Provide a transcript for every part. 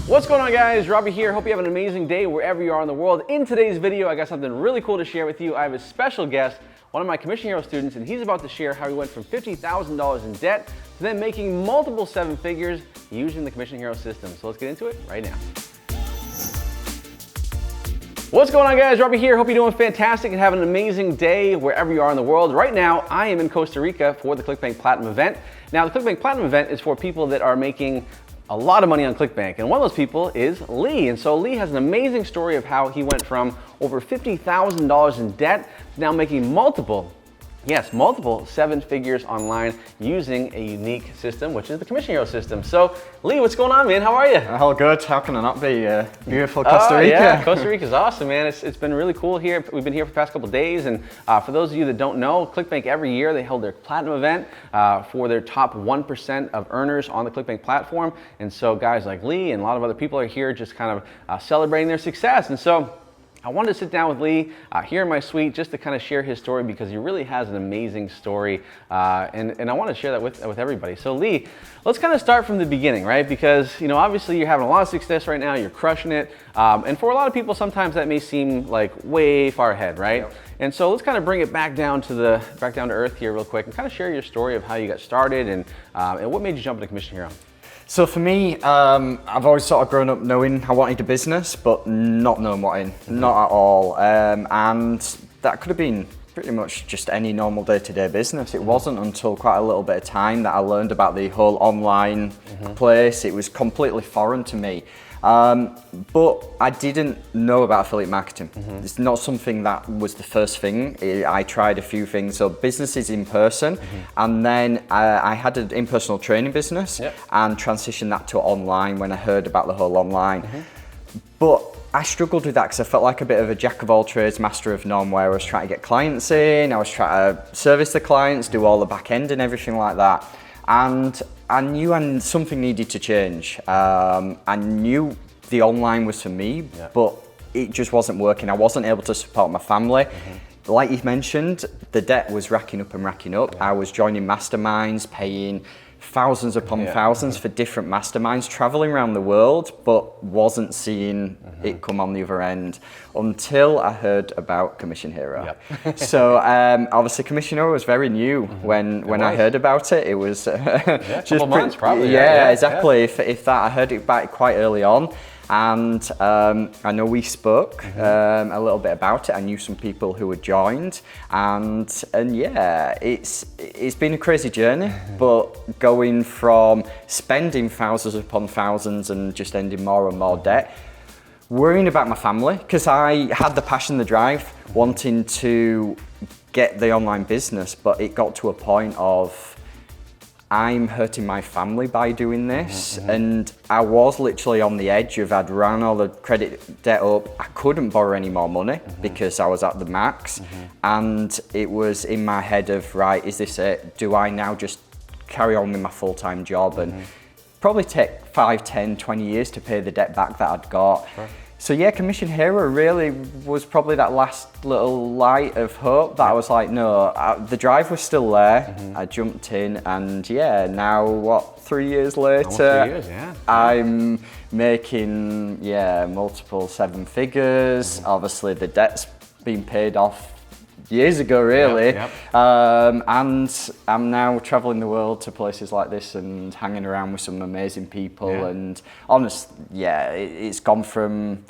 What's going on, guys? Robby here. Hope you have an amazing day wherever you are in the world. In today's video, I got something really cool to share with you. I have a special guest, one of my Commission Hero students, and he's about to share how he went from $50,000 in debt to then making multiple seven figures using the Commission Hero system. So let's get into it right now. What's going on, guys? Robby here. Hope you're doing fantastic and having an amazing day wherever you are in the world. Right now, I am in Costa Rica for the ClickBank Platinum event. Now, the ClickBank Platinum event is for people that are making a lot of money on ClickBank, and one of those people is Lee. And so Lee has an amazing story of how he went from over $50,000 in debt to now making multiple seven figures online using a unique system, which is the Commission Hero system. So Lee, what's going on, man? How are you? All good. How can I not be? Beautiful Costa Rica. Yeah, Costa Rica's awesome, man. It's been really cool here. We've been here for the past couple of days, and for those of you that don't know, ClickBank every year they hold their Platinum event for their top 1% of earners on the ClickBank platform. And so guys like Lee and a lot of other people are here just kind of celebrating their success. And so I wanted to sit down with Lee here in my suite just to kind of share his story, because he really has an amazing story, and I want to share that with everybody. So Lee, let's kind of start from the beginning, right? Because, you know, obviously you're having a lot of success right now, you're crushing it, and for a lot of people sometimes that may seem like way far ahead, right? Yep. And so let's kind of bring it back down to earth here real quick and kind of share your story of how you got started and what made you jump into Commission Hero. So for me, I've always sort of grown up knowing I wanted a business, but not knowing what in, not at all. And that could have been pretty much just any normal day-to-day business. It wasn't until quite a little bit of time that I learned about the whole online place. It was completely foreign to me. But I didn't know about affiliate marketing. It's not something that was the first thing. I tried a few things, so businesses in person, and then I had an in-personal training business and transitioned that to online when I heard about the whole online. But I struggled with that because I felt like a bit of a jack of all trades, master of none, where I was trying to get clients in, I was trying to service the clients, do all the back end and everything like that. And I knew something needed to change. I knew the online was for me, but it just wasn't working. I wasn't able to support my family. Like you mentioned, the debt was racking up and racking up. I was joining masterminds, paying thousands upon thousands for different masterminds, traveling around the world, but wasn't seeing it come on the other end until I heard about Commission Hero. So obviously Commission Hero was very new when I heard about it. It was just a couple months probably. Exactly. If that, I heard it back quite early on. And I know we spoke a little bit about it. I knew some people who had joined, and yeah, it's been a crazy journey. But going from spending thousands upon thousands and just ending more and more debt, worrying about my family, because I had the passion, the drive, wanting to get the online business, but it got to a point of I'm hurting my family by doing this, and I was literally on the edge of I'd ran all the credit debt up. I couldn't borrow any more money because I was at the max, and it was in my head of, right, is this it? Do I now just carry on with my full-time job and probably take 5, 10, 20 years to pay the debt back that I'd got? So yeah, Commission Hero really was probably that last little light of hope that I was like, no, the drive was still there. I jumped in, and yeah, now what, 3 years later, 3 years, I'm making, multiple seven figures. Obviously the debt's been paid off years ago, really. And I'm now traveling the world to places like this and hanging around with some amazing people. And honestly, it's gone from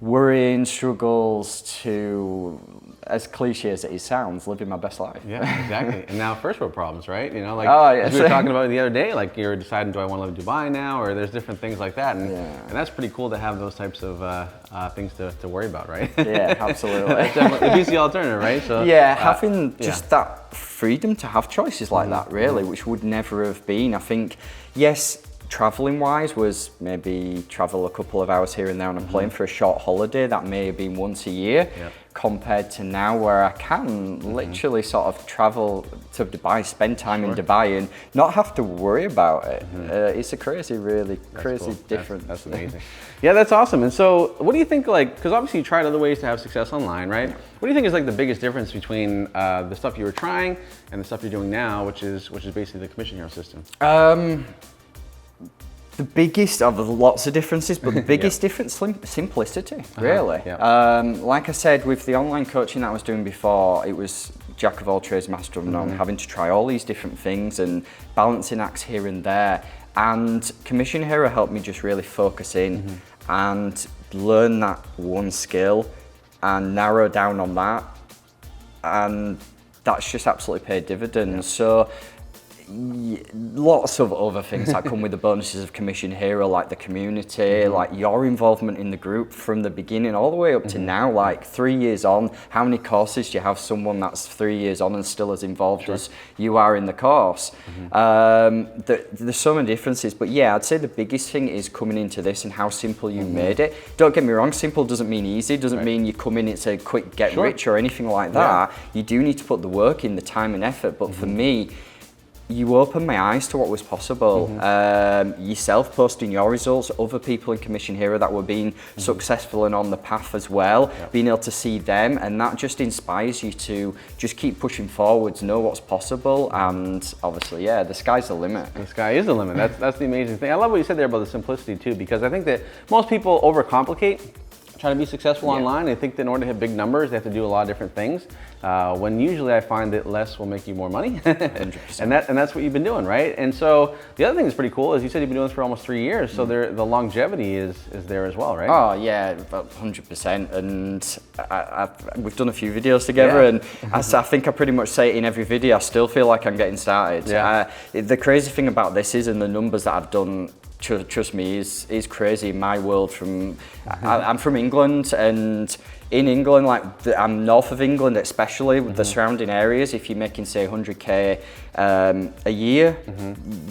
worrying, struggles to, as cliche as it sounds, living my best life. Yeah, exactly. And now first world problems, right? You know, like as we were talking about the other day, like you're deciding, do I want to live in Dubai now? Or there's different things like that. And that's pretty cool to have those types of things to worry about, right? Yeah, absolutely. That's definitely the BC alternative, right? So having just that freedom to have choices like that, really, which would never have been. I think, yes, traveling wise was maybe travel a couple of hours here and there on a plane for a short holiday. That may have been once a year, compared to now where I can literally sort of travel to Dubai, spend time in Dubai and not have to worry about it. It's a crazy difference. That's amazing. Yeah, that's awesome. And so what do you think, like, because obviously you tried other ways to have success online, right? What do you think is like the biggest difference between the stuff you were trying and the stuff you're doing now, which is basically the Commission Hero system? The biggest of lots of differences, but the biggest difference, simplicity, really. Like I said, with the online coaching that I was doing before, it was jack of all trades, master of none, having to try all these different things and balancing acts here and there. And Commission Hero helped me just really focus in and learn that one skill and narrow down on that. And that's just absolutely paid dividends. So lots of other things that come with the bonuses of Commission Hero, like the community, like your involvement in the group from the beginning all the way up to now, like 3 years on. How many courses do you have someone that's 3 years on and still as involved as you are in the course? There's so many differences, but yeah, I'd say the biggest thing is coming into this and how simple you made it. Don't get me wrong, simple doesn't mean easy, doesn't mean you come in, it's a quick get rich or anything like that. You do need to put the work in, the time and effort, but for me, you opened my eyes to what was possible. Yourself posting your results, other people in Commission Hero that were being successful and on the path as well, being able to see them, and that just inspires you to just keep pushing forwards, know what's possible, and obviously, yeah, the sky's the limit. The sky is the limit. That's the amazing thing. I love what you said there about the simplicity too, because I think that most people overcomplicate trying to be successful online. They think that in order to have big numbers, they have to do a lot of different things. When usually I find that less will make you more money. 100%. And that's what you've been doing, right? And so the other thing that's pretty cool is you said you've been doing this for almost 3 years, so the longevity is there as well, right? Oh yeah, about 100%. And we've done a few videos together, and I think I pretty much say it in every video. I still feel like I'm getting started. The crazy thing about this is, and the numbers that I've done, trust me, is crazy in my world. I'm from England, and in England, I'm north of England, especially with the surrounding areas. If you're making, say, 100k a year,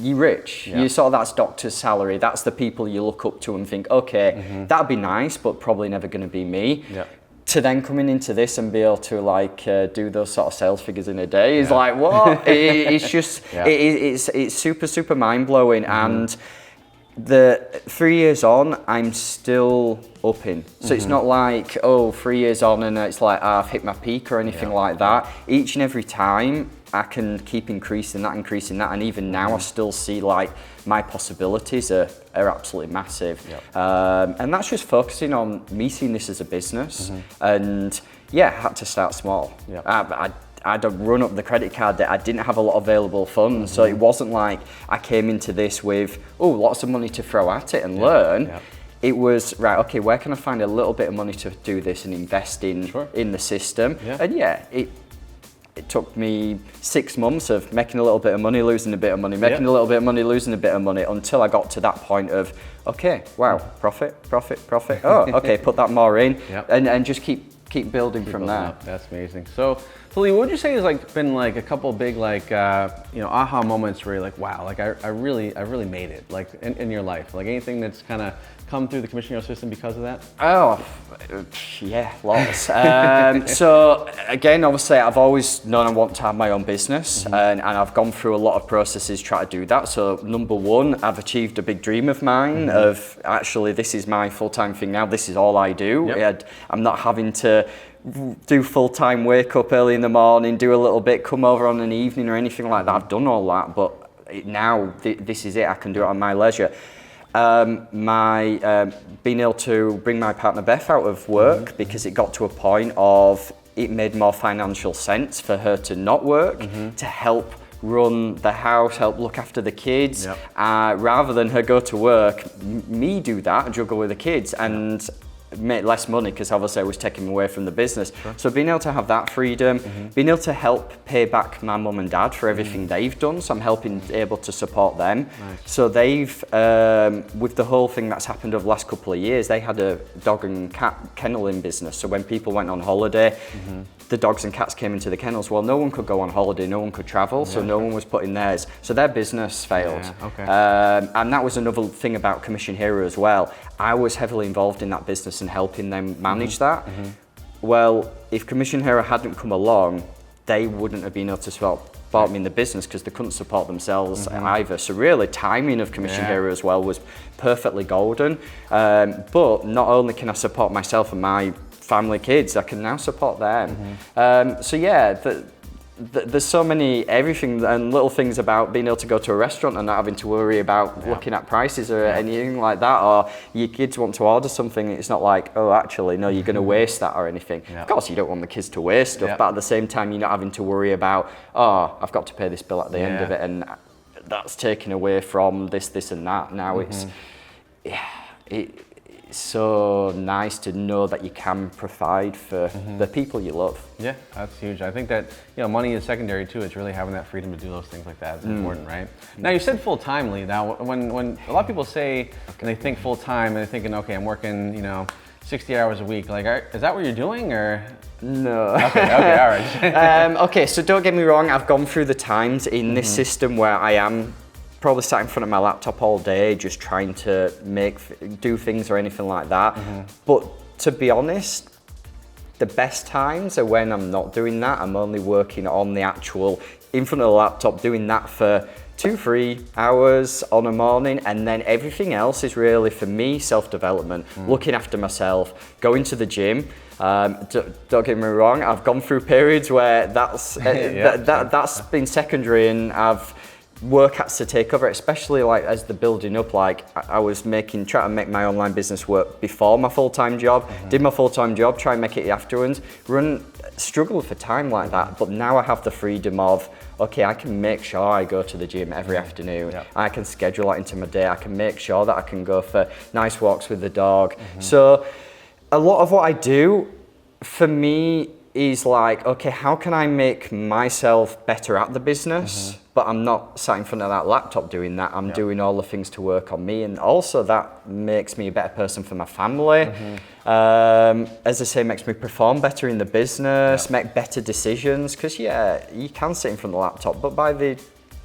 you're rich. You sort of, that's doctor's salary. That's the people you look up to and think, okay, that'd be nice, but probably never going to be me. To then coming into this and be able to do those sort of sales figures in a day is like, what? It's just, it's super mind blowing. And the 3 years on, I'm still upping. So it's not like, 3 years on and it's like, I've hit my peak or anything like that. Each and every time I can keep increasing that. And even now I still see like my possibilities are absolutely massive. And that's just focusing on me seeing this as a business. And yeah, I had to start small. I had to run up the credit card debt. I didn't have a lot of available funds, so it wasn't like I came into this with lots of money to throw at it and learn. It was right. Okay, where can I find a little bit of money to do this and invest in the system? And it took me 6 months of making a little bit of money, losing a bit of money, making a little bit of money, losing a bit of money, until I got to that point of, okay, wow, profit. Oh, okay, put that more in, and just keep building from there. That's amazing. So Lee, what would you say has been a couple big aha moments where you're like, wow, I really made it in your life, anything that's kind of come through the Commission Hero system because of that? Oh, yeah, lots. So again, obviously, I've always known I want to have my own business, and I've gone through a lot of processes trying to do that. So number one, I've achieved a big dream of mine of actually, this is my full-time thing now. This is all I do. I'm not having to do full-time, wake up early in the morning, do a little bit, come over on an evening or anything like that. I've done all that, but now this is it. I can do it on my leisure. Being able to bring my partner Beth out of work because it got to a point of it made more financial sense for her to not work, to help run the house, help look after the kids, rather than her go to work, me do that, juggle with the kids, and make less money because obviously I was taking away from the business. So being able to have that freedom, being able to help pay back my mum and dad for everything they've done, so I'm able to support them. So they've, with the whole thing that's happened over the last couple of years, they had a dog and cat kenneling business. So when people went on holiday, the dogs and cats came into the kennels. Well, no one could go on holiday, no one could travel, so no one was putting theirs. So their business failed. And that was another thing about Commission Hero as well. I was heavily involved in that business and helping them manage that. Well, if Commission Hero hadn't come along, they wouldn't have been able to support me in the business because they couldn't support themselves either. So really, timing of Commission Hero as well was perfectly golden. But not only can I support myself and my family, kids, I can now support them. So yeah, there's so many everything and little things about being able to go to a restaurant and not having to worry about looking at prices or anything like that, or your kids want to order something, it's not like, oh, actually, no, you're going to waste that or anything. Of course, you don't want the kids to waste stuff, but at the same time, you're not having to worry about, oh, I've got to pay this bill at the end of it, and that's taken away from this, and that. Now it's so nice to know that you can provide for the people you love. Yeah, that's huge. I think that, you know, money is secondary too. It's really having that freedom to do those things like that is important, right? Now you said full time, Lee. Now when a lot of people say and they think full time and they're thinking, okay, I'm working, you know, 60 hours a week. Like, is that what you're doing, or? No. Okay, all right. Okay, so don't get me wrong. I've gone through the times in this system where I am probably sat in front of my laptop all day just trying to do things or anything like that. But to be honest, the best times are when I'm not doing that. I'm only working on the actual, in front of the laptop, doing that for 2-3 hours on a morning, and then everything else is really, for me, self-development, looking after myself, going to the gym. Don't get me wrong, I've gone through periods where that's been secondary, and I've workouts to take over, especially like as the building up. Like I was trying to make my online business work before my full-time job, did my full-time job, try and make it afterwards, struggle for time like that. But now I have the freedom of, okay, I can make sure I go to the gym every afternoon. I can schedule that into my day. I can make sure that I can go for nice walks with the dog. So a lot of what I do, for me, is like, okay, how can I make myself better at the business? But I'm not sat in front of that laptop doing that. I'm doing all the things to work on me, and also that makes me a better person for my family. As I say, makes me perform better in the business, make better decisions. Because you can sit in front of the laptop, but by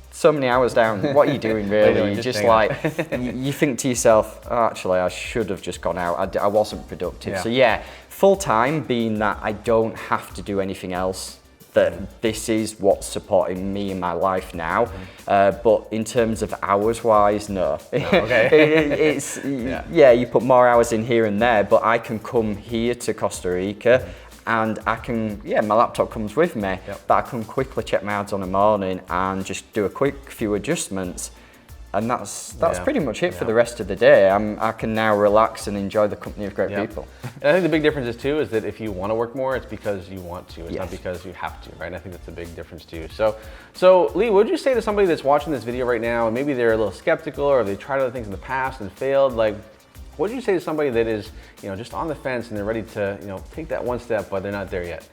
so many hours down, what are you doing really? You just like, you think to yourself, oh, actually, I should have just gone out. I wasn't productive. So full time, being that I don't have to do anything else, that this is what's supporting me in my life now. But in terms of hours wise, no. It's you put more hours in here and there, but I can come here to Costa Rica and I can, my laptop comes with me, but I can quickly check my ads on the morning and just do a quick few adjustments. And that's pretty much it for the rest of the day. I can now relax and enjoy the company of great people. And I think the big difference is too, is that if you want to work more, it's because you want to. It's not because you have to, right? And I think that's a big difference too. So Lee, what would you say to somebody that's watching this video right now and maybe they're a little skeptical, or they tried other things in the past and failed? Like, what would you say to somebody that is, just on the fence and they're ready to, take that one step, but they're not there yet?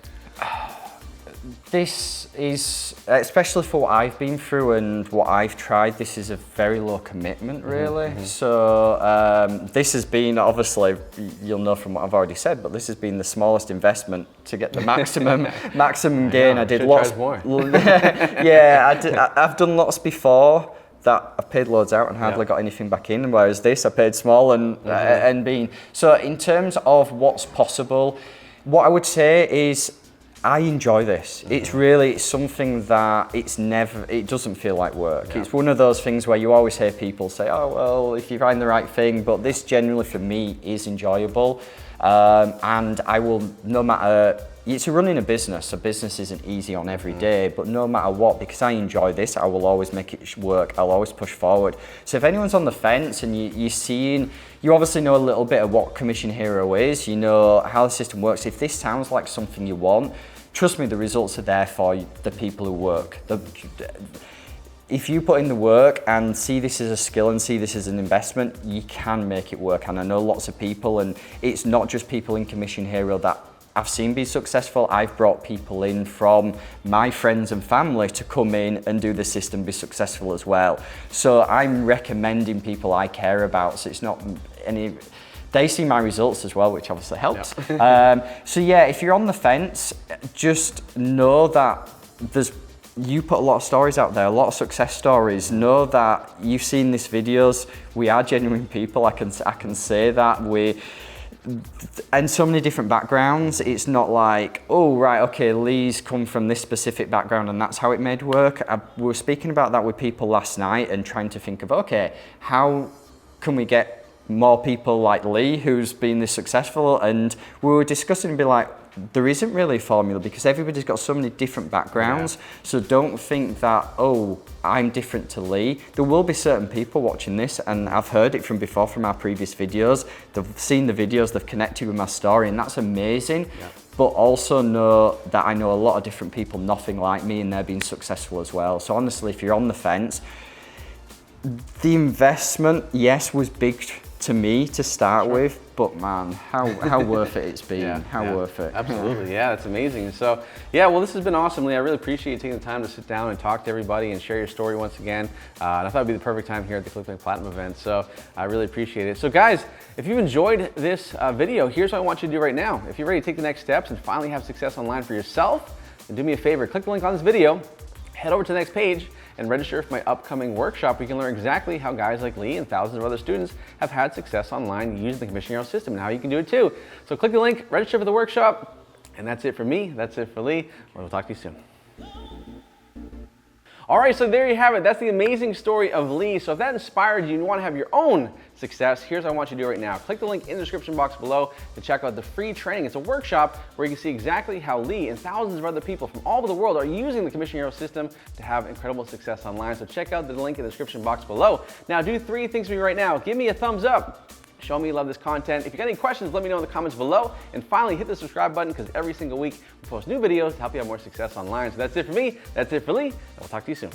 This is, especially for what I've been through and what I've tried, this is a very low commitment, really. So this has been, obviously, you'll know from what I've already said, but this has been the smallest investment to get the maximum gain. I did lots more. I've done lots before that I've paid loads out and hardly got anything back in, whereas this I paid small and been. So in terms of what's possible, what I would say is, I enjoy this. It's something that it doesn't feel like work. It's one of those things where you always hear people say, oh, well, if you find the right thing, but this generally for me is enjoyable. And I will, no matter, it's running a business isn't easy on every day, but no matter what, because I enjoy this, I will always make it work. I'll always push forward. So if anyone's on the fence and you obviously know a little bit of what Commission Hero is, you know how the system works. If this sounds like something you want, trust me, the results are there for the people who work. If you put in the work and see this as a skill and see this as an investment, you can make it work. And I know lots of people, and it's not just people in Commission Hero that I've seen be successful. I've brought people in from my friends and family to come in and do the system, be successful as well. So I'm recommending people I care about. So it's not they see my results as well, which obviously helps. If you're on the fence, just know that you put a lot of stories out there, a lot of success stories. Know that you've seen these videos. We are genuine people. I can say that and so many different backgrounds. It's not like, oh, right, okay, Lee's come from this specific background and that's how it made work. We were speaking about that with people last night and trying to think of, okay, how can we get more people like Lee who's been this successful, and we were discussing and be like, there isn't really a formula because everybody's got so many different backgrounds. So don't think that, oh, I'm different to Lee. There will be certain people watching this, and I've heard it from before from our previous videos. They've seen the videos, they've connected with my story, and that's amazing. But also know that I know a lot of different people, nothing like me, and they're being successful as well. So honestly, if you're on the fence, the investment, yes, was big to me to start with, but man, how worth it it's been. Worth it. Absolutely, yeah, it's amazing. So, yeah, well, this has been awesome, Lee. I really appreciate you taking the time to sit down and talk to everybody and share your story once again. And I thought it'd be the perfect time here at the ClickBank Platinum event. So I really appreciate it. So guys, if you've enjoyed this video, here's what I want you to do right now. If you're ready to take the next steps and finally have success online for yourself, then do me a favor, click the link on this video, head over to the next page, and register for my upcoming workshop where you can learn exactly how guys like Lee and thousands of other students have had success online using the Commission Hero system and how you can do it too. So click the link, register for the workshop, and that's it for me, that's it for Lee. We'll talk to you soon. All right, so there you have it. That's the amazing story of Lee. So if that inspired you and you want to have your own success, here's what I want you to do right now. Click the link in the description box below to check out the free training. It's a workshop where you can see exactly how Lee and thousands of other people from all over the world are using the Commission Hero system to have incredible success online. So check out the link in the description box below. Now do 3 things for me right now. Give me a thumbs up. Show me you love this content. If you got any questions, let me know in the comments below. And finally, hit the subscribe button because every single week we post new videos to help you have more success online. So that's it for me. That's it for Lee. And we'll talk to you soon.